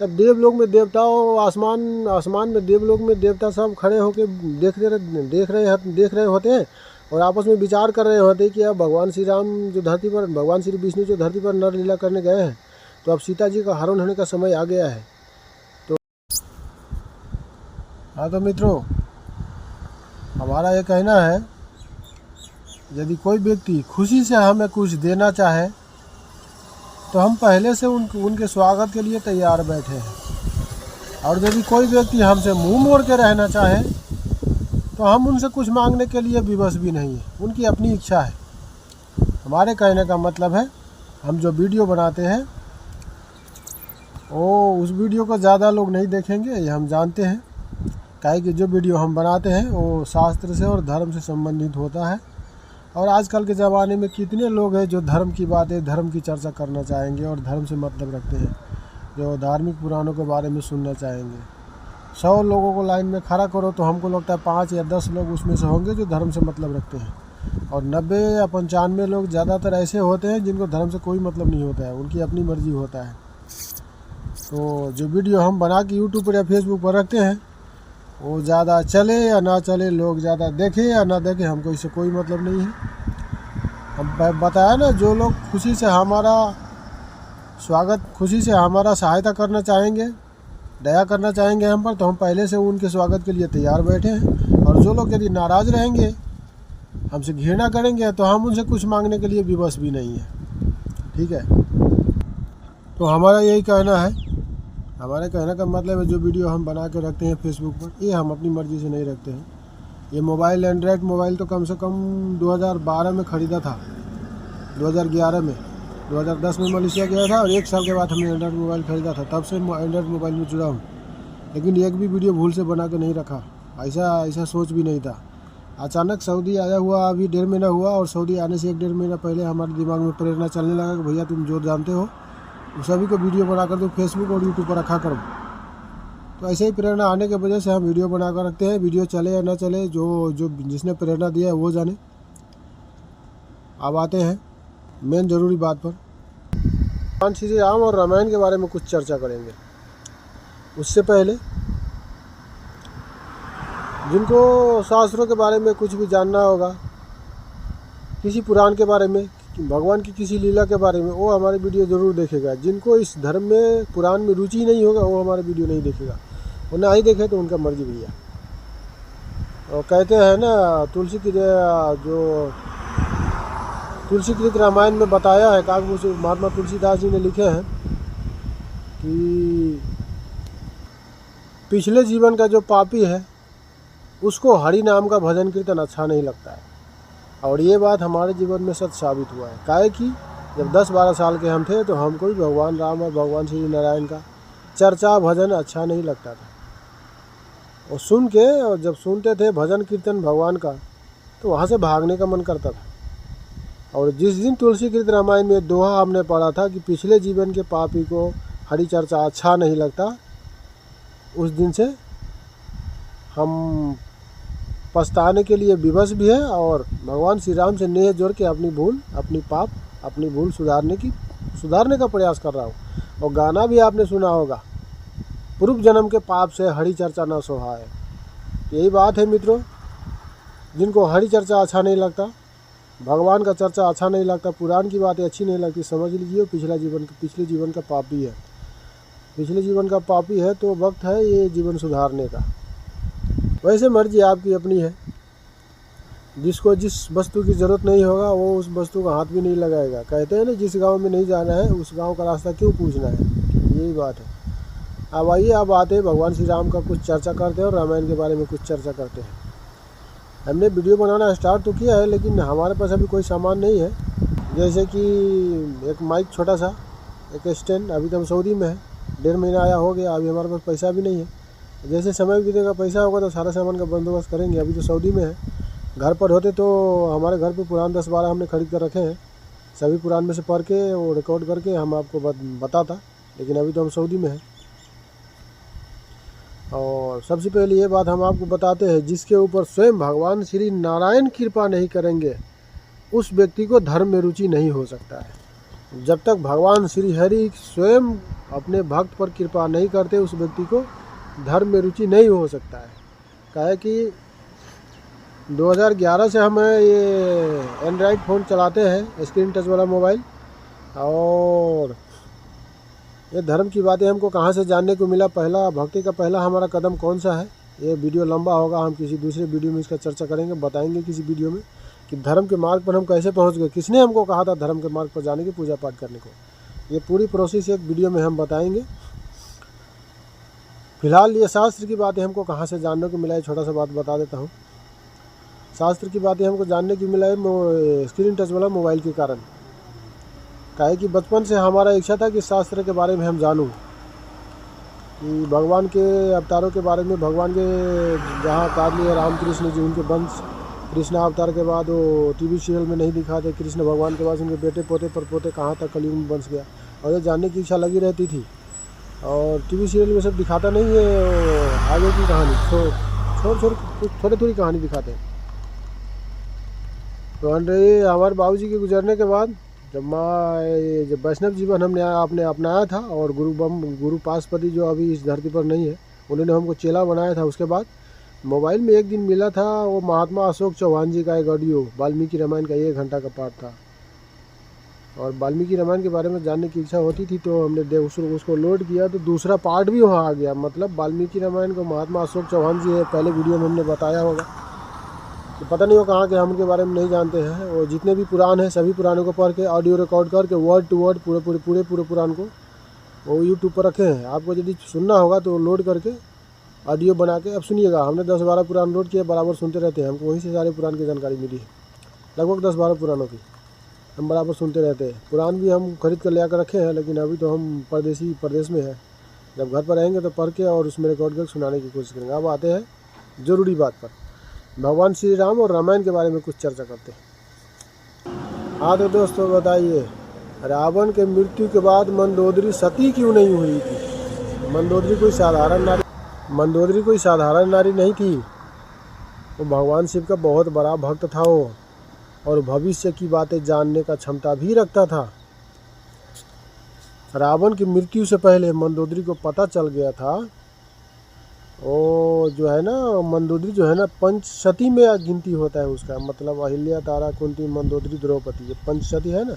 तब देवलोक में देवताओं आसमान में देवलोक में देवता सब खड़े होकर देख रहे होते हैं और आपस में विचार कर रहे होते हैं कि अब भगवान श्री राम जो धरती पर, भगवान श्री विष्णु जो धरती पर नर लीला करने गए हैं, तो अब सीता जी का हरण होने का समय आ गया है। तो हाँ, तो मित्रों, हमारा ये कहना है, यदि कोई व्यक्ति खुशी से हमें कुछ देना चाहे तो हम पहले से उनके स्वागत के लिए तैयार बैठे हैं। और यदि कोई व्यक्ति हमसे मुंह मोड़ के रहना चाहे तो हम उनसे कुछ मांगने के लिए विवश भी नहीं है, उनकी अपनी इच्छा है। हमारे कहने का मतलब है, हम जो वीडियो बनाते हैं वो उस वीडियो को ज़्यादा लोग नहीं देखेंगे, ये हम जानते हैं। काहे कि जो वीडियो हम बनाते हैं वो शास्त्र से और धर्म से संबंधित होता है। और आजकल के ज़माने में कितने लोग हैं जो धर्म की बातें, धर्म की चर्चा करना चाहेंगे और धर्म से मतलब रखते हैं, जो धार्मिक पुराणों के बारे में सुनना चाहेंगे। 100 लोगों को लाइन में खड़ा करो तो हमको लगता है 5 या 10 लोग उसमें से होंगे जो धर्म से मतलब रखते हैं। और 90 या 95 लोग ज़्यादातर ऐसे होते हैं जिनको धर्म से कोई मतलब नहीं होता है, उनकी अपनी मर्जी होता है। तो जो वीडियो हम बना के यूट्यूब पर या फेसबुक पर रखते हैं वो ज़्यादा चले या ना चले, लोग ज़्यादा देखें या ना देखें, हमको इससे कोई मतलब नहीं है। हम बताया ना, जो लोग खुशी से हमारा स्वागत, खुशी से हमारा सहायता करना चाहेंगे, दया करना चाहेंगे हम पर, तो हम पहले से उनके स्वागत के लिए तैयार बैठे हैं। और जो लोग यदि नाराज़ रहेंगे, हमसे घृणा करेंगे, तो हम उनसे कुछ मांगने के लिए विवश भी नहीं है। ठीक है, तो हमारा यही कहना है। हमारे कहने का मतलब है, जो वीडियो हम बना के रखते हैं फेसबुक पर, ये हम अपनी मर्ज़ी से नहीं रखते हैं। ये मोबाइल, एंड्रॉयड मोबाइल तो कम से कम 2012 में ख़रीदा था, 2011 में, 2010 में मलेशिया गया था और 1 साल के बाद हमने एंड्रॉयड मोबाइल ख़रीदा था। तब से एंड्रॉयड मोबाइल में जुड़ा हूँ, लेकिन एक भी वीडियो भूल से बना के नहीं रखा। ऐसा सोच भी नहीं था। अचानक सऊदी आया हुआ अभी 1.5 महीना हुआ, और सऊदी आने से 1-1.5 महीना पहले हमारे दिमाग में प्रेरणा चलने लगा कि भैया तुम जो जानते हो वो सभी को वीडियो बना कर दो, फेसबुक और यूट्यूब पर रखा करो। तो ऐसे ही प्रेरणा आने की वजह से हम वीडियो बना कर रखते हैं। वीडियो चले या ना चले, जो जिसने प्रेरणा दिया है वो जाने। अब आते हैं मेन ज़रूरी बात पर। भगवान श्री राम और रामायण के बारे में कुछ चर्चा करेंगे। उससे पहले जिनको शास्त्रों के बारे में कुछ भी जानना होगा, किसी पुराण के बारे में, भगवान की किसी लीला के बारे में, वो हमारे वीडियो ज़रूर देखेगा। जिनको इस धर्म में, पुराण में रुचि नहीं होगा, वो हमारे वीडियो नहीं देखेगा। वो ना ही देखे तो उनका मर्जी भैया। और कहते हैं ना, जो तुलसीकृत रामायण में बताया है, काकभूषण महात्मा तुलसीदास जी ने लिखे हैं कि पिछले जीवन का जो पापी है उसको हरि नाम का भजन कीर्तन अच्छा नहीं लगता है। और ये बात हमारे जीवन में सच साबित हुआ है। काहे कि जब 10-12 साल के हम थे तो हमको भी भगवान राम और भगवान श्री नारायण का चर्चा भजन अच्छा नहीं लगता था। और सुन के, और जब सुनते थे भजन कीर्तन भगवान का, तो वहाँ से भागने का मन करता था। और जिस दिन तुलसीकृत रामायण में दोहा हमने पढ़ा था कि पिछले जीवन के पापी को हरि चर्चा अच्छा नहीं लगता, उस दिन से हम पछताने के लिए विवश भी है और भगवान श्री राम से नेह जोड़ के अपनी भूल सुधारने का प्रयास कर रहा हूँ। और गाना भी आपने सुना होगा, पूर्व जन्म के पाप से हरि चर्चा न सोहाए। यही बात है मित्रों, जिनको हरि चर्चा अच्छा नहीं लगता, भगवान का चर्चा अच्छा नहीं लगता, पुराण की बातें अच्छी नहीं लगती, समझ लीजिए पिछले जीवन का पापी है। पिछले जीवन का पापी है तो वक्त है ये जीवन सुधारने का। वैसे मर्जी आपकी अपनी है। जिसको जिस वस्तु की ज़रूरत नहीं होगा वो उस वस्तु का हाथ भी नहीं लगाएगा। कहते हैं ना, जिस गांव में नहीं जाना है उस गांव का रास्ता क्यों पूछना है, यही बात है। अब आइए, अब आते हैं भगवान श्री राम का कुछ चर्चा करते हैं और रामायण के बारे में कुछ चर्चा करते हैं। हमने वीडियो बनाना स्टार्ट तो किया है, लेकिन हमारे पास अभी कोई सामान नहीं है। जैसे कि एक माइक छोटा सा, एक स्टैंड। अभी तो हम सऊदी में है, 1.5 महीना आया हो गया, अभी हमारे पास पैसा भी नहीं है। जैसे समय बीतेगा, पैसा होगा तो सारा सामान का बंदोबस्त करेंगे। अभी तो सऊदी में है, घर पर होते तो हमारे घर पे पुराण 10-12 हमने खरीद कर रखे हैं। सभी पुराण में से पढ़ के वो रिकॉर्ड करके हम आपको बताता, लेकिन अभी तो हम सऊदी में हैं। और सबसे पहले ये बात हम आपको बताते हैं, जिसके ऊपर स्वयं भगवान श्री नारायण कृपा नहीं करेंगे उस व्यक्ति को धर्म में रुचि नहीं हो सकता है। जब तक भगवान श्री हरि स्वयं अपने भक्त पर कृपा नहीं करते उस व्यक्ति को धर्म में रुचि नहीं हो सकता है। काहे कि 2011 से हम ये एंड्रॉयड फ़ोन चलाते हैं, स्क्रीन टच वाला मोबाइल, और ये धर्म की बातें हमको कहाँ से जानने को मिला, पहला भक्ति का पहला हमारा कदम कौन सा है, ये वीडियो लंबा होगा, हम किसी दूसरे वीडियो में इसका चर्चा करेंगे, बताएंगे किसी वीडियो में कि धर्म के मार्ग पर हम कैसे पहुंच गए, किसने हमको कहा था धर्म के मार्ग पर जाने की, पूजा पाठ करने को। ये पूरी प्रोसेस एक वीडियो में हम बताएंगे। फिलहाल ये शास्त्र की बातें हमको कहाँ से जानने को मिला है, छोटा सा बात बता देता हूँ। शास्त्र की बातें हमको जानने की मिला है स्क्रीन टच वाला मोबाइल के कारण। काहे कि बचपन से हमारा इच्छा था कि शास्त्र के बारे में हम जानूं, कि भगवान के अवतारों के बारे में, भगवान के जहाँ अवतार लिए रामकृष्ण जी, उनके वंश, कृष्णा अवतार के बाद वो टीवी सीरियल में नहीं दिखाते कृष्ण भगवान के बाद उनके बेटे पोते पर पोते कहाँ तक कलयुग में बंस गया, और ये जानने की इच्छा लगी रहती थी। और टीवी सीरियल में सब दिखाता नहीं है आगे की कहानी, छोटी थोड़ी कहानी दिखाते हैं। तो हमारे बाबूजी के गुजरने के बाद जब वैष्णव जीवन हमने आपने अपनाया था, और गुरु पाशुपति जो अभी इस धरती पर नहीं है, उन्होंने हमको चेला बनाया था। उसके बाद मोबाइल में एक दिन मिला था वो महात्मा अशोक चौहान जी का एक ऑडियो, वाल्मीकि रामायण का 1 घंटा का पाठ था, और वाल्मीकि रामायण के बारे में जानने की इच्छा होती थी, तो हमने उसको लोड किया, तो दूसरा पार्ट भी वहाँ आ गया। मतलब वाल्मीकि रामायण को महात्मा अशोक चौहान जी है, पहले वीडियो में हमने बताया होगा, तो पता नहीं वो कहाँ के, हम उनके बारे में नहीं जानते हैं। और जितने भी पुराण हैं सभी पुराणों को पढ़ के ऑडियो रिकॉर्ड करके वर्ड टू वर्ड पूरे पुराण को वो यूट्यूब पर रखे हैं। आपको यदि सुनना होगा तो लोड करके ऑडियो बना के अब सुनिएगा। हमने 10-12 पुराण लोड किए, बराबर सुनते रहते हैं, हमको वहीं से सारे पुराण की जानकारी मिली है, लगभग 10-12 पुराणों की हम बराबर सुनते रहते हैं। पुराण भी हम खरीद कर ले आकर रखे हैं, लेकिन अभी तो हम प्रदेश में हैं। जब घर पर रहेंगे तो पढ़ के और उसमें रिकॉर्ड करके सुनाने की कोशिश करेंगे। अब आते हैं ज़रूरी बात पर, भगवान श्री राम और रामायण के बारे में कुछ चर्चा करते हैं। हाँ तो दोस्तों बताइए, रावण के मृत्यु के बाद मंदोदरी सती क्यों नहीं हुई थी? मंदोदरी कोई साधारण नारी नहीं थी, वो भगवान शिव का बहुत बड़ा भक्त था वो, और भविष्य की बातें जानने का क्षमता भी रखता था। रावण की मृत्यु से पहले मंदोदरी को पता चल गया था, वो जो है ना मंदोदरी जो है ना पंचसती में गिनती होता है उसका, मतलब अहिल्या, तारा, कुंती, मंदोदरी, द्रौपदी, ये पंचसती है ना,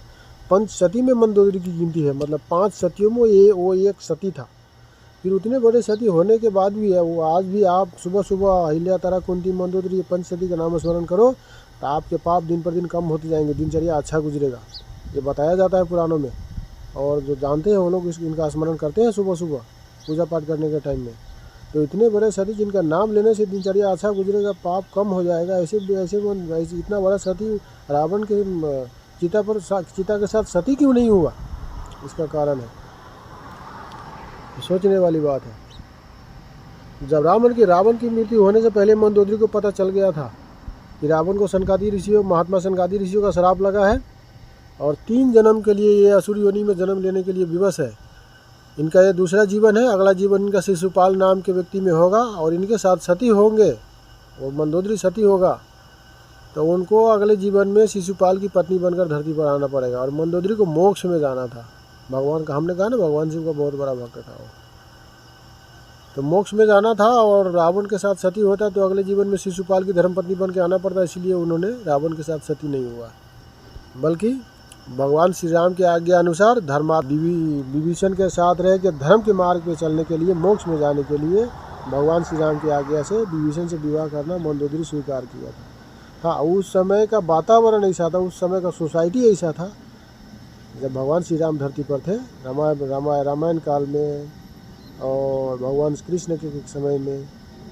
पंचसती में मंदोदरी की गिनती है। मतलब 5 सतियों में वो एक सती था। फिर उतने बड़े सती होने के बाद भी है वो, आज भी आप सुबह सुबह अहिल्या, तारा, कुंती, मंदोदरी, ये पंचसती का नाम स्मरण करो तो आपके पाप दिन पर दिन कम होते जाएंगे, दिनचर्या अच्छा गुजरेगा, ये बताया जाता है पुराणों में। और जो जानते हैं वो लोग इनका स्मरण करते हैं सुबह सुबह पूजा पाठ करने के टाइम में। तो इतने बड़े सती जिनका नाम लेने से दिनचर्या अच्छा गुजरेगा, पाप कम हो जाएगा, ऐसे इतना बड़ा सती रावण के चिता के साथ सती क्यों नहीं हुआ? इसका कारण है, सोचने वाली बात है। जब रावण की मृत्यु होने से पहले मंदोदरी को पता चल गया था कि रावण को महात्मा सनकादि ऋषियों का श्राप लगा है, और 3 जन्म के लिए ये असुर योनि में जन्म लेने के लिए विवश है। इनका ये दूसरा जीवन है, अगला जीवन इनका शिशुपाल नाम के व्यक्ति में होगा, और इनके साथ सती होंगे, और मंदोदरी सती होगा, तो उनको अगले जीवन में शिशुपाल की पत्नी बनकर धरती पर आना पड़ेगा। और मंदोदरी को मोक्ष में जाना था, भगवान का, हमने कहा ना भगवान शिव का बहुत बड़ा भक्त था वो, तो मोक्ष में जाना था, और रावण के साथ सती होता तो अगले जीवन में शिशुपाल की धर्मपत्नी बन के आना पड़ता, इसलिए उन्होंने रावण के साथ सती नहीं हुआ, बल्कि भगवान श्री राम के आज्ञा अनुसार विभीषण के साथ रह के धर्म के मार्ग पे चलने के लिए, मोक्ष में जाने के लिए भगवान श्री राम की आज्ञा से विभीषण से विवाह करना मंदोदरी स्वीकार किया था। हाँ, उस समय का वातावरण ऐसा था, उस समय का सोसाइटी ऐसा था, जब भगवान श्री राम धरती पर थे, रामायण काल में और भगवान कृष्ण के समय में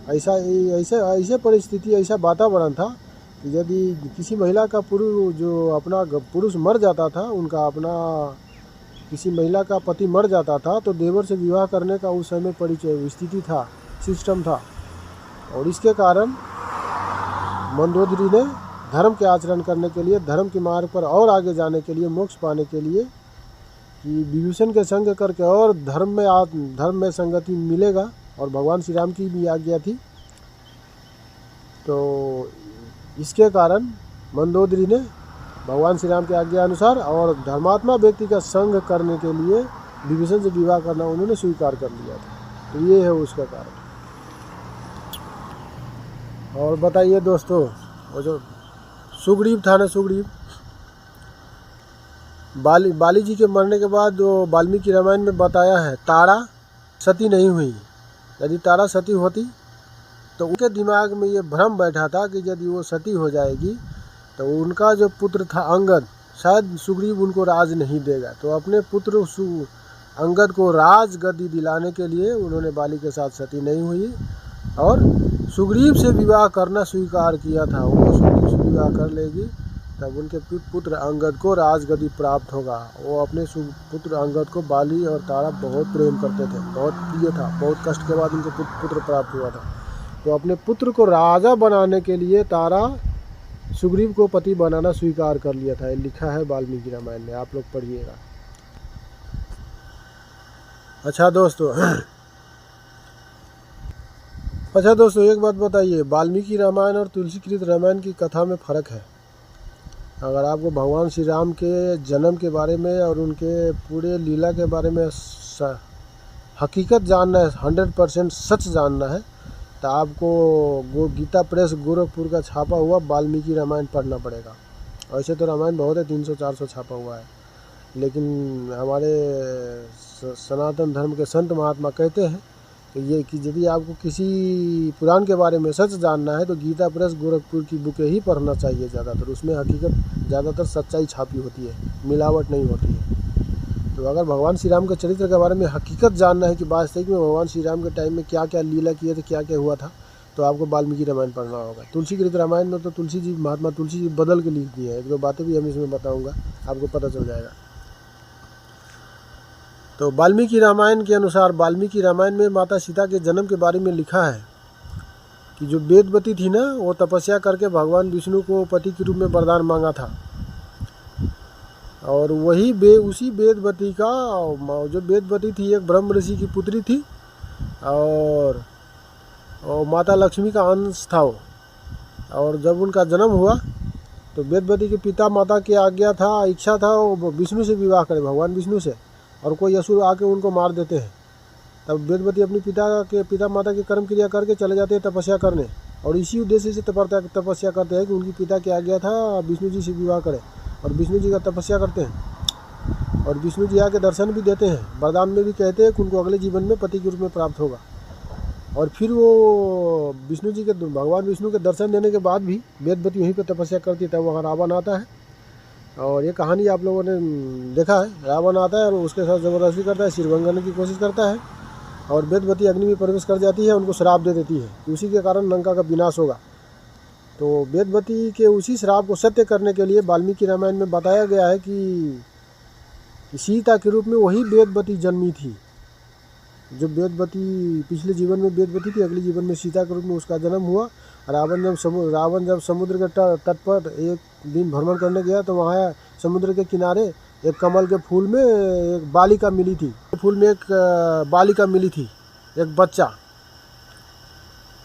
ऐसा परिस्थिति, ऐसा वातावरण था कि यदि किसी महिला का पुरुष मर जाता था, किसी महिला का पति मर जाता था, तो देवर से विवाह करने का उस समय स्थिति था, सिस्टम था। और इसके कारण मंदोदरी ने धर्म के आचरण करने के लिए, धर्म के मार्ग पर और आगे जाने के लिए, मोक्ष पाने के लिए, कि विभीषण के संग करके और धर्म में संगति मिलेगा, और भगवान श्री राम की भी आज्ञा थी। तो इसके कारण मंदोदरी ने भगवान श्री राम की आज्ञा अनुसार और धर्मात्मा व्यक्ति का संग करने के लिए विभीषण से विवाह करना उन्होंने स्वीकार कर लिया था। तो ये है उसका कारण। और बताइए दोस्तों, वो जो सुग्रीव था ना, सुग्रीव बाली जी के मरने के बाद जो वाल्मीकि रामायण में बताया है, तारा सती नहीं हुई। यदि तारा सती होती तो उनके दिमाग में ये भ्रम बैठा था कि यदि वो सती हो जाएगी तो उनका जो पुत्र था अंगद, शायद सुग्रीव उनको राज नहीं देगा। तो अपने पुत्र अंगद को राज गद्दी दिलाने के लिए उन्होंने बाली के साथ सती नहीं हुई और सुग्रीव से विवाह करना स्वीकार किया था। वो सुग्रीव से विवाह कर लेगी तब उनके पुत्र अंगद को राजगद्दी प्राप्त होगा। वो अपने पुत्र अंगद को बाली और तारा बहुत प्रेम करते थे, बहुत प्रिय था। बहुत कष्ट के बाद उनको पुत्र प्राप्त हुआ था। तो अपने पुत्र को राजा बनाने के लिए तारा सुग्रीव को पति बनाना स्वीकार कर लिया था। ये लिखा है वाल्मीकि रामायण में, आप लोग पढ़िएगा। अच्छा दोस्तों एक बात बताइए, वाल्मीकि रामायण और तुलसीकृत रामायण की कथा में फ़र्क है। अगर आपको भगवान श्री राम के जन्म के बारे में और उनके पूरे लीला के बारे में हकीकत जानना है, 100% सच जानना है, तो आपको गीता प्रेस गोरखपुर का छापा हुआ वाल्मीकि रामायण पढ़ना पड़ेगा। वैसे तो रामायण बहुत है, 300-400 छापा हुआ है, लेकिन हमारे सनातन धर्म के संत महात्मा कहते हैं कि ये कि यदि आपको किसी पुराण के बारे में सच जानना है तो गीता प्रेस गोरखपुर की बुकें ही पढ़ना चाहिए ज़्यादातर। उसमें हकीकत ज़्यादातर सच्चाई छापी होती है, मिलावट नहीं होती है। तो अगर भगवान श्री राम के चरित्र के बारे में हकीकत जानना है कि वास्तविक में भगवान श्री राम के टाइम में क्या क्या लीला किए थे, क्या क्या हुआ था, तो आपको वाल्मीकि रामायण पढ़ना होगा। तुलसीकृत रामायण में तो तुलसी जी, महात्मा तुलसी जी बदल के लिख दिए हैं। एक दो बातें भी हम इसमें बताऊँगा, आपको पता चल जाएगा। तो वाल्मीकि रामायण के अनुसार, वाल्मीकि रामायण में माता सीता के जन्म के बारे में लिखा है कि जो वेदवती थी ना, वो तपस्या करके भगवान विष्णु को पति के रूप में वरदान मांगा था। और वही उसी वेदवती का, जो वेदवती थी एक ब्रह्म ऋषि की पुत्री थी और माता लक्ष्मी का अंश था वो। और जब उनका जन्म हुआ तो वेदवती के पिता माता की आज्ञा था, इच्छा था वो विष्णु से विवाह करे, भगवान विष्णु से, और कोई असुर आके उनको मार देते हैं। तब वेदवती अपनी पिता माता की कर्म क्रिया करके चले जाते हैं तपस्या करने, और इसी उद्देश्य से तपस्या करते हैं कि उनकी पिता की आज्ञा था विष्णु जी से विवाह करें, और विष्णु जी का तपस्या करते हैं और विष्णु जी आके दर्शन भी देते हैं। वरदान में भी कहते हैं कि उनको अगले जीवन में पति के रूप में प्राप्त होगा। और फिर वो विष्णु जी के, भगवान विष्णु के दर्शन देने के बाद भी वेदवती वहीं पर तपस्या करती है। तब वहाँ रावण आता है, और ये कहानी आप लोगों ने देखा है। रावण आता है और उसके साथ ज़बरदस्ती करता है, सिर भंगने की कोशिश करता है, और वेदवती अग्नि में प्रवेश कर जाती है, उनको श्राप दे देती है कि उसी के कारण लंका का विनाश होगा। तो वेदवती के उसी श्राप को सत्य करने के लिए वाल्मीकि रामायण में बताया गया है कि सीता के रूप में वही वेदवती जन्मी थी। जो वेदवती पिछले जीवन में वेदवती थी, अगले जीवन में सीता के रूप में उसका जन्म हुआ। रावण जब समुद्र के तट पर एक दिन भ्रमण करने गया तो वहाँ समुद्र के किनारे एक कमल के फूल में एक बालिका मिली थी। फूल में एक बालिका मिली थी, एक बच्चा,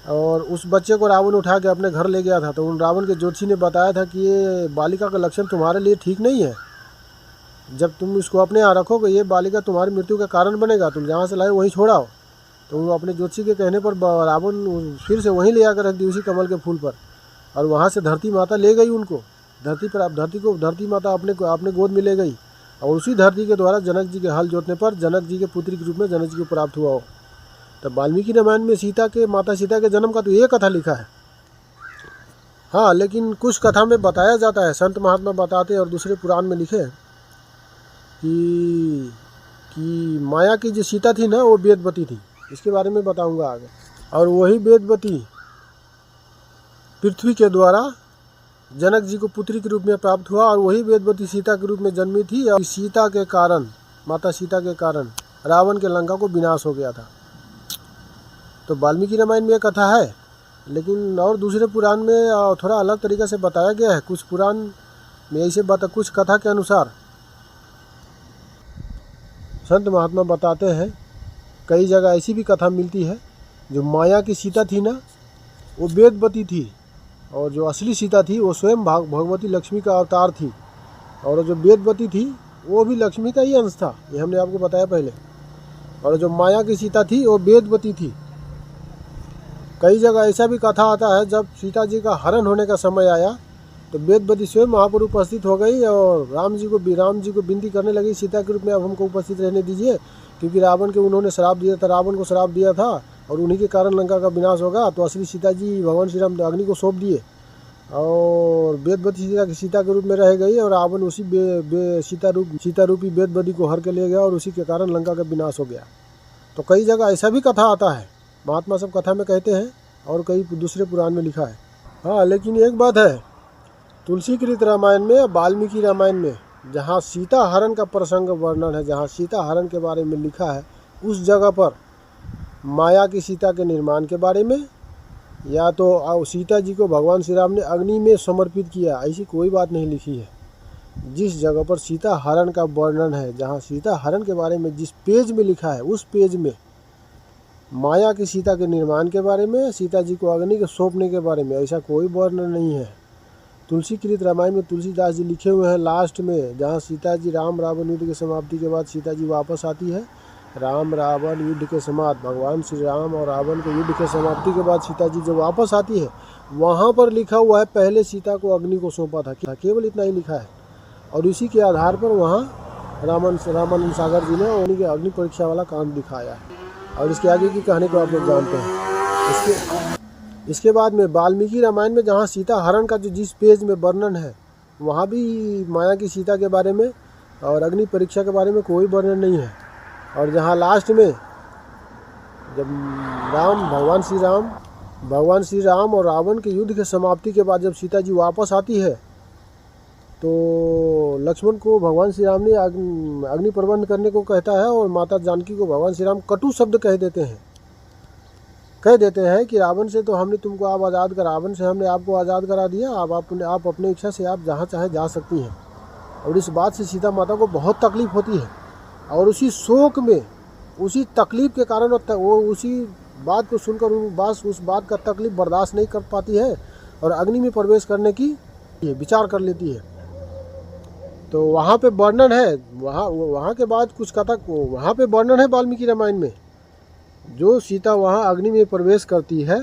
और उस बच्चे को रावण उठा के अपने घर ले गया था। तो उन रावण के ज्योतिषी ने बताया था कि ये बालिका का लक्षण तुम्हारे लिए ठीक नहीं है। जब तुम इसको अपने यहाँ रखोगे ये बालिका तुम्हारी मृत्यु का कारण बनेगा, तुम जहाँ से लाए वहीं छोड़ाओ। तो वो अपने ज्योतिषी के कहने पर रावण फिर से वहीं ले आकर रख दी, उसी कमल के फूल पर, और वहाँ से धरती माता ले गई उनको धरती पर। धरती माता अपने गोद में ले गई, और उसी धरती के द्वारा जनक जी के हल जोतने पर जनक जी के पुत्री के रूप में जनक जी को प्राप्त हुआ हो। तब वाल्मीकि रामायण में माता सीता के जन्म का तो ये कथा लिखा है। हाँ, लेकिन कुछ कथा में बताया जाता है, संत महात्मा बताते हैं और दूसरे पुराण में लिखे कि माया की जो सीता थी ना, वो वेदवती थी। इसके बारे में बताऊंगा आगे। और वही वेदवती पृथ्वी के द्वारा जनक जी को पुत्री के रूप में प्राप्त हुआ, और वही वेदवती सीता के रूप में जन्मी थी। और सीता के कारण, माता सीता के कारण रावण के लंका को विनाश हो गया था। तो वाल्मीकि रामायण में एक कथा है, लेकिन और दूसरे पुराण में थोड़ा अलग तरीके से बताया गया है। कुछ पुराण में ऐसे कुछ कथा के अनुसार संत महात्मा बताते हैं, कई जगह ऐसी भी कथा मिलती है, जो माया की सीता थी ना, वो वेदवती थी, और जो असली सीता थी वो स्वयं भगवती लक्ष्मी का अवतार थी। और जो वेदवती थी वो भी लक्ष्मी का ही अंश था, ये हमने आपको बताया पहले। और जो माया की सीता थी वो वेदवती थी। कई जगह ऐसा भी कथा आता है, जब सीता जी का हरण होने का समय आया तो वेदवती स्वयं वहाँ पर उपस्थित हो गई और राम जी को विनती करने लगी, सीता के रूप में अब हमको उपस्थित रहने दीजिए, क्योंकि रावण के उन्होंने श्राप दिया था, रावण को श्राप दिया था और उन्हीं के कारण लंका का विनाश होगा। तो असली सीता जी भगवान श्री राम अग्नि को सौंप दिए और वेदवती सीता के रूप में रह गई और रावण उसी सीता रूपी वेदवती को हर के ले गया और उसी के कारण लंका का विनाश हो गया। तो कई जगह ऐसा भी कथा आता है, महात्मा सब कथा में कहते हैं और कई दूसरे पुराण में लिखा है। हाँ, लेकिन एक बात है, तुलसीकृत रामायण में, वाल्मीकि रामायण में जहाँ सीता हरण का प्रसंग वर्णन है, जहाँ सीता हरण के बारे में लिखा है, उस जगह पर माया की सीता के निर्माण के बारे में या तो सीता जी को भगवान श्री राम ने अग्नि में समर्पित किया, ऐसी कोई बात नहीं लिखी है। जिस जगह पर सीता हरण का वर्णन है, जहाँ सीता हरण के बारे में जिस पेज में लिखा है, उस पेज में माया की सीता के निर्माण के बारे में, सीता जी को अग्नि के सौंपने के बारे में ऐसा कोई वर्णन नहीं है। तुलसीकृत रामायण में तुलसीदास जी लिखे हुए हैं लास्ट में, जहाँ सीता जी राम रावण युद्ध की समाप्ति के बाद सीता जी वापस आती है। राम रावण युद्ध के समाप्त, भगवान श्री राम और रावण के युद्ध के समाप्ति के बाद सीता जी जो वापस आती है, वहाँ पर लिखा हुआ है पहले सीता को अग्नि को सौंपा था, केवल इतना ही लिखा है। और इसी के आधार पर वहाँ रामानंद सागर जी ने उन्हीं के अग्नि परीक्षा वाला कांड दिखाया है। और इसके आगे की कहानी को आप लोग जानते हैं। इसके बाद में वाल्मीकि रामायण में जहाँ सीता हरण का जो जिस पेज में वर्णन है, वहाँ भी माया की सीता के बारे में और अग्नि परीक्षा के बारे में कोई वर्णन नहीं है। और जहाँ लास्ट में जब भगवान श्री राम और रावण के युद्ध के समाप्ति के बाद जब सीता जी वापस आती है, तो लक्ष्मण को भगवान श्री राम ने अग्नि प्रबंध करने को कहता है और माता जानकी को भगवान श्री राम कटु शब्द कह देते हैं कि रावण से तो हमने तुमको आप आज़ाद करा, रावण से हमने आपको आज़ाद करा दिया, आप अपने इच्छा से आप जहाँ चाहे जा सकती हैं। और इस बात से सीता माता को बहुत तकलीफ़ होती है और उसी शोक में, उसी तकलीफ़ के कारण वो उसी बात को सुनकर उस बात का तकलीफ़ बर्दाश्त नहीं कर पाती है और अग्नि में प्रवेश करने की विचार कर लेती है। तो वहाँ पे वर्णन है, वहाँ के बाद कुछ कथा वहाँ पे वर्णन है वाल्मीकि रामायण में, जो सीता वहाँ अग्नि में प्रवेश करती है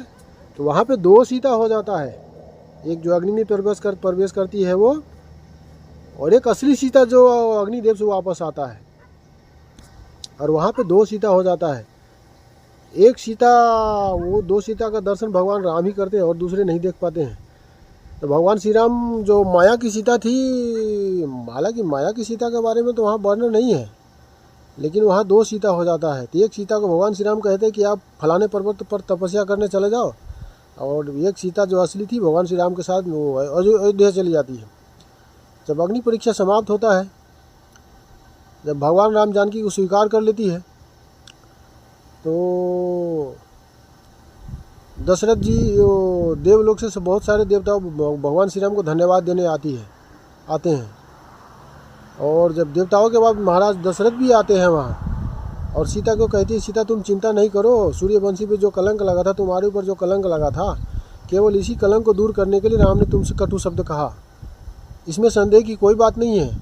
तो वहाँ पे दो सीता हो जाता है, एक जो अग्नि में प्रवेश करती है वो, और एक असली सीता जो अग्निदेव से वापस आता है, और वहाँ पे दो सीता हो जाता है। एक सीता, वो दो सीता का दर्शन भगवान राम ही करते हैं और दूसरे नहीं देख पाते हैं। तो भगवान श्री राम जो माया की सीता थी, हालांकि माया की सीता के बारे में तो वहाँ वर्णन नहीं है, लेकिन वहाँ दो सीता हो जाता है। तो एक सीता को भगवान श्री राम कहते हैं कि आप फलाने पर्वत पर तपस्या करने चले जाओ, और एक सीता जो असली थी भगवान श्री राम के साथ वो अयोध्या चली जाती है। जब अग्नि परीक्षा समाप्त होता है, जब भगवान राम जानकी को स्वीकार कर लेती है, तो दशरथ जी देवलोक से बहुत सारे देवता भगवान श्री राम को धन्यवाद देने आते हैं। और जब देवताओं के बाद महाराज दशरथ भी आते हैं वहाँ, और सीता को कहती है, सीता तुम चिंता नहीं करो, सूर्यवंशी पे जो कलंक लगा था, तुम्हारे ऊपर जो कलंक लगा था, केवल इसी कलंक को दूर करने के लिए राम ने तुमसे कटु शब्द कहा। इसमें संदेह की कोई बात नहीं है,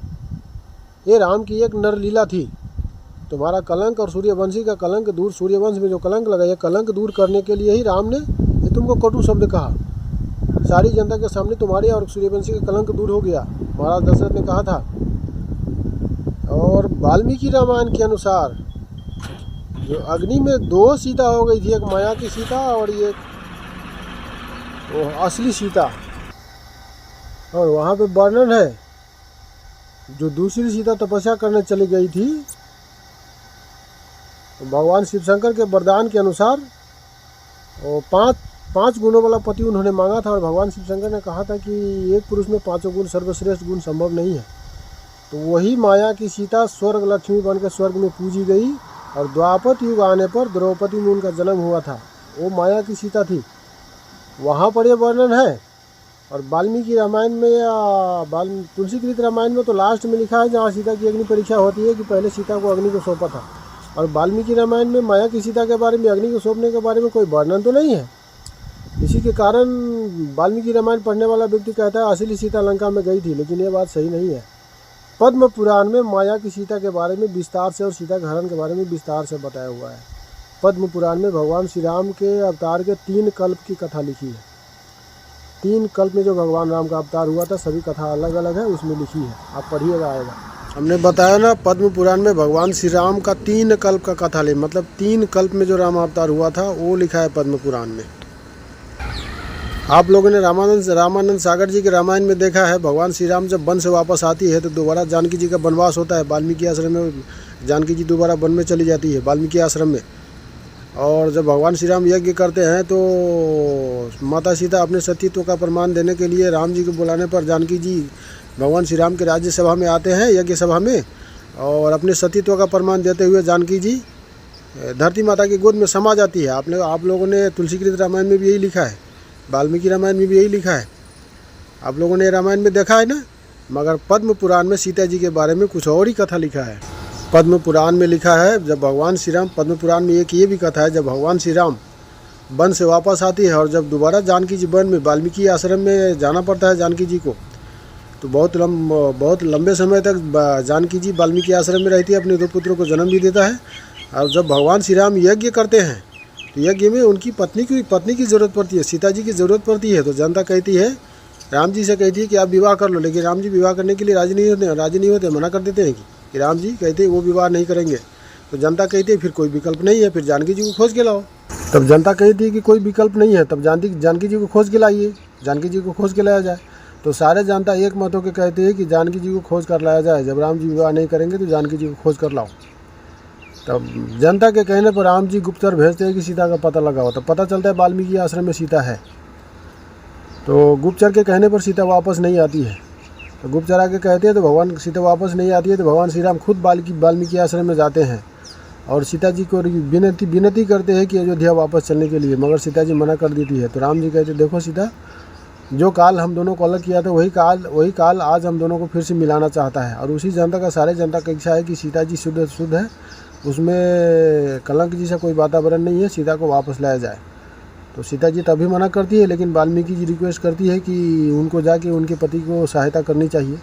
ये राम की एक नरलीला थी। तुम्हारा कलंक और सूर्यवंशी का कलंक दूर, सूर्यवंश में जो कलंक लगा, ये कलंक दूर करने के लिए ही राम ने ये तुमको कटु शब्द कहा। सारी जनता के सामने तुम्हारे और सूर्यवंशी का कलंक दूर हो गया, महाराज दशरथ ने कहा था। और वाल्मीकि रामायण के अनुसार जो अग्नि में दो सीता हो गई थी, एक माया की सीता और एक वो असली सीता। और वहाँ पे वर्णन है, जो दूसरी सीता तपस्या करने चली गई थी, तो भगवान शिव शंकर के वरदान के अनुसार वो पांच गुणों वाला पति उन्होंने मांगा था, और भगवान शिव शंकर ने कहा था कि एक पुरुष में पांचों गुण, सर्वश्रेष्ठ गुण संभव नहीं है। तो वही माया की सीता स्वर्ग लक्ष्मी बनकर स्वर्ग में पूजी गई, और द्वापर युग आने पर द्रौपदी में उनका जन्म हुआ था, वो माया की सीता थी। वहाँ पर ये वर्णन है। और वाल्मीकि रामायण में या तुलसीकृत रामायण में तो लास्ट में लिखा है, जहाँ सीता की अग्नि परीक्षा होती है, कि पहले सीता को अग्नि को सौंपा था। और वाल्मीकि रामायण में माया की सीता के बारे में, अग्नि को सौंपने के बारे में कोई वर्णन तो नहीं है। इसी के कारण वाल्मीकि रामायण पढ़ने वाला व्यक्ति कहता है असली सीता लंका में गई थी, लेकिन ये बात सही नहीं है। पद्म पुराण में माया की सीता के बारे में विस्तार से और सीता के हरण के बारे में विस्तार से बताया हुआ है। पद्म पुराण में भगवान श्री राम के अवतार के 3 कल्प की कथा लिखी है। 3 कल्प में जो भगवान राम का अवतार हुआ था सभी कथा अलग अलग है, उसमें लिखी है, आप पढ़िएगा आएगा। हमने बताया ना पद्म पुराण में भगवान श्री राम का 3 कल्प का कथा ले, मतलब 3 कल्प में जो राम अवतार हुआ था वो लिखा है पद्म पुराण में। आप लोगों ने रामानंद सागर जी के रामायण में देखा है, भगवान श्री राम जब वन से वापस आती है तो दोबारा जानकी जी का वनवास होता है। वाल्मीकि आश्रम में जानकी जी दोबारा वन में चली जाती है वाल्मीकि आश्रम में। और जब भगवान श्री राम यज्ञ करते हैं तो माता सीता अपने सतीत्व का प्रमाण देने के लिए राम जी को बुलाने पर जानकी जी भगवान श्री राम के राज्यसभा में आते हैं, यज्ञ सभा में, और अपने सतीत्व का प्रमाण देते हुए जानकी जी धरती माता की गोद में समा जाती है। आप लोगों ने तुलसीकृत रामायण में भी यही लिखा है, वाल्मीकि रामायण में भी यही लिखा है, आप लोगों ने रामायण में देखा है ना। मगर पद्म पुराण में सीता जी के बारे में कुछ और ही कथा लिखा है। पद्म पुराण में लिखा है जब भगवान श्री राम, पद्म पुराण में एक ये भी कथा है जब भगवान श्री राम वन से वापस आती है और जब दोबारा जानकी जी वन में वाल्मीकि आश्रम में जाना पड़ता है जानकी जी को, तो बहुत लंबे समय तक जानकी जी वाल्मीकि आश्रम में रहती है, अपने 2 पुत्रों को जन्म भी देता है। और जब भगवान श्री राम यज्ञ करते हैं तो यज्ञ में उनकी पत्नी की ज़रूरत पड़ती है, सीता जी की ज़रूरत पड़ती है। तो जनता कहती है, राम जी से कहती है कि आप विवाह कर लो, लेकिन राम जी विवाह करने के लिए राजी नहीं होते, मना कर देते हैं कि राम जी कहते हैं वो विवाह नहीं करेंगे। तो जनता कहती है फिर कोई विकल्प नहीं है, फिर जानकी जी को खोज के लाओ। तब जनता कहती है कि कोई विकल्प नहीं है, तब जानकी जी को खोज के लाइए, जानकी जी को खोज के लाया जाए। तो सारे जनता एक मत होकर कहते हैं कि जानकी जी को खोज कर लाया जाए, जब राम जी विवाह नहीं करेंगे तो जानकी जी को खोज कर लाओ। तब जनता के कहने पर राम जी गुप्तचर भेजते हैं कि सीता का पता लगाओ। तब पता चलता है वाल्मीकि आश्रम में सीता है। तो गुप्तचर के कहने पर सीता वापस नहीं आती है। तो गुप्तचर आके कहते हैं तो भगवान सीता वापस नहीं आती है, तो भगवान श्री राम खुद वाल्मीकि आश्रम में जाते हैं और सीता जी को विनती करते हैं कि अयोध्या वापस चलने के लिए, मगर सीता जी मना कर देती है। तो राम जी कहते देखो सीता, जो काल हम दोनों को अलग किया था वही काल आज हम दोनों को फिर से मिलाना चाहता है। और उसी सारे जनता की इच्छा है कि सीता जी शुद्ध है, उसमें कलंक जी से कोई वातावरण नहीं है, सीता को वापस लाया जाए। तो सीता जी तभी मना करती है, लेकिन वाल्मीकि जी रिक्वेस्ट करती है कि उनको जाके उनके पति को सहायता करनी चाहिए,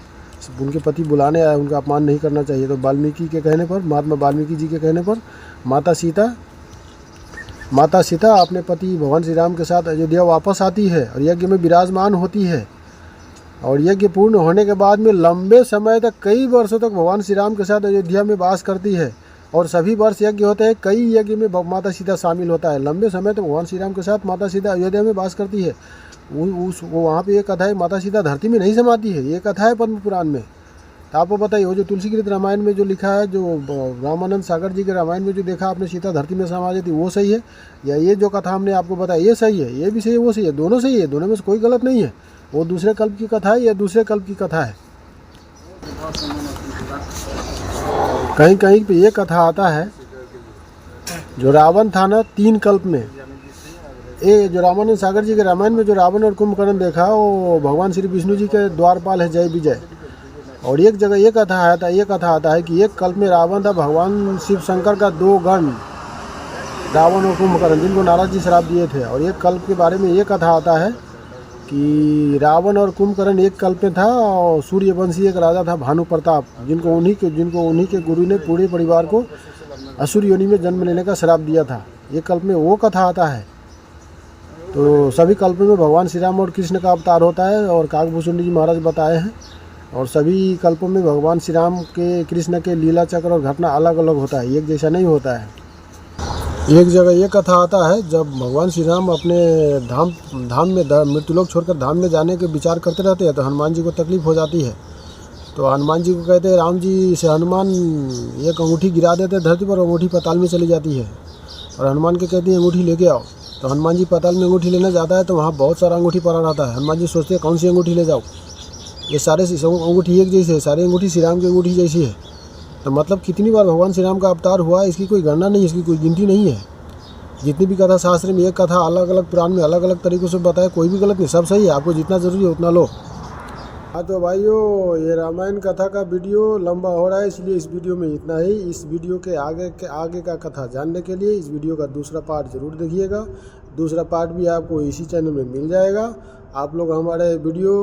उनके पति बुलाने आए, उनका अपमान नहीं करना चाहिए। तो वाल्मीकि के कहने पर, महात्मा वाल्मीकि जी के कहने पर माता सीता अपने पति भगवान श्री राम के साथ अयोध्या वापस आती है और यज्ञ में विराजमान होती है। और यज्ञ पूर्ण होने के बाद में लंबे समय तक, कई वर्षों तक भगवान श्री राम के साथ अयोध्या में वास करती है। और सभी वर्ष यज्ञ होते हैं, कई यज्ञ में माता सीता शामिल होता है। लंबे समय तक भगवान श्री राम के साथ माता सीता अयोध्या में वास करती है। वो वहाँ पे ये कथा है, माता सीता धरती में नहीं समाती है, ये कथा है पद्म पुराण में। तो आपको बताइए, वो जो तुलसीकृत रामायण में जो लिखा है, जो रामानंद सागर जी के रामायण में जो देखा आपने सीता धरती में समा जाती, वो सही है, या ये जो कथा हमने आपको बताया ये सही है? ये भी सही है, वो सही है, दोनों सही है, दोनों में से कोई गलत नहीं है। वो दूसरे कल्प की कथा है या दूसरे कल्प की कथा है? कहीं कहीं पे ये कथा आता है, जो रावण था ना 3 कल्प में, ये जो रामानंद सागर जी के रामायण में जो रावण और कुंभकर्ण देखा, वो भगवान श्री विष्णु जी के द्वारपाल है, जय विजय। और एक जगह ये कथा आता है कि एक कल्प में रावण था, भगवान शिव शंकर का 2 गण, रावण और कुंभकर्ण, जिनको नारद जी श्राप दिए थे। और एक कल्प के बारे में ये कथा आता है कि रावण और कुंभकर्ण एक कल्प में था, और सूर्यवंशी एक राजा था भानु प्रताप, जिनको उन्हीं के गुरु ने पूरे परिवार को असुर योनि में जन्म लेने का श्राप दिया था। ये कल्प में वो कथा आता है। तो सभी कल्प में भगवान श्री राम और कृष्ण का अवतार होता है, और काकभूषुंडी जी महाराज बताए हैं। और सभी कल्पों में भगवान श्री राम के, कृष्ण के लीला चक्र और घटना अलग अलग होता है, एक जैसा नहीं होता है। एक जगह ये कथा आता है, जब भगवान श्री राम अपने धाम में मृत्युलोक छोड़कर धाम में जाने के विचार करते रहते हैं, तो हनुमान जी को तकलीफ हो जाती है। तो हनुमान जी को कहते हैं, राम जी से हनुमान एक अंगूठी गिरा देते हैं धरती पर, अंगूठी पाताल में चली जाती है। और हनुमान के कहती है अंगूठी लेके आओ। तो हनुमान जी पाताल में अंगूठी लेने जाता है, तो वहाँ बहुत सारा अंगूठी पड़ा रहता है। हनुमान जी सोचते हैं कौन सी अंगूठी ले जाओ, ये सारे अंगूठी एक जैसे है, सारी अंगूठी श्री राम की अंगूठी जैसी है। तो मतलब कितनी बार भगवान श्री राम का अवतार हुआ, इसकी कोई गणना नहीं, इसकी कोई गिनती नहीं है। जितनी भी कथा शास्त्र में, एक कथा अलग अलग पुराण में अलग अलग तरीक़ों से बताया, कोई भी गलत नहीं, सब सही है, आपको जितना ज़रूरी है उतना लो। हाँ तो भाइयों, ये रामायण कथा का वीडियो लंबा हो रहा है, इसलिए इस वीडियो में इतना ही। इस वीडियो के आगे का कथा जानने के लिए इस वीडियो का दूसरा पार्ट ज़रूर देखिएगा। दूसरा पार्ट भी आपको इसी चैनल में मिल जाएगा। आप लोग हमारे वीडियो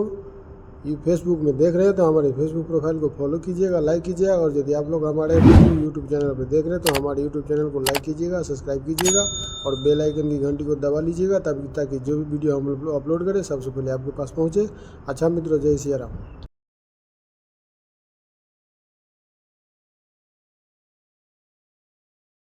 फेसबुक में देख रहे हैं तो हमारे फेसबुक प्रोफाइल को फॉलो कीजिएगा, लाइक कीजिएगा। और यदि आप लोग हमारे यूट्यूब चैनल पर देख रहे हैं तो हमारे यूट्यूब चैनल को लाइक कीजिएगा, सब्सक्राइब कीजिएगा और बेल आइकन की घंटी को दबा लीजिएगा ताकि जो भी वीडियो हम अपलोड करें सबसे पहले आपके पास पहुँचे। अच्छा मित्रों, जय सिया राम।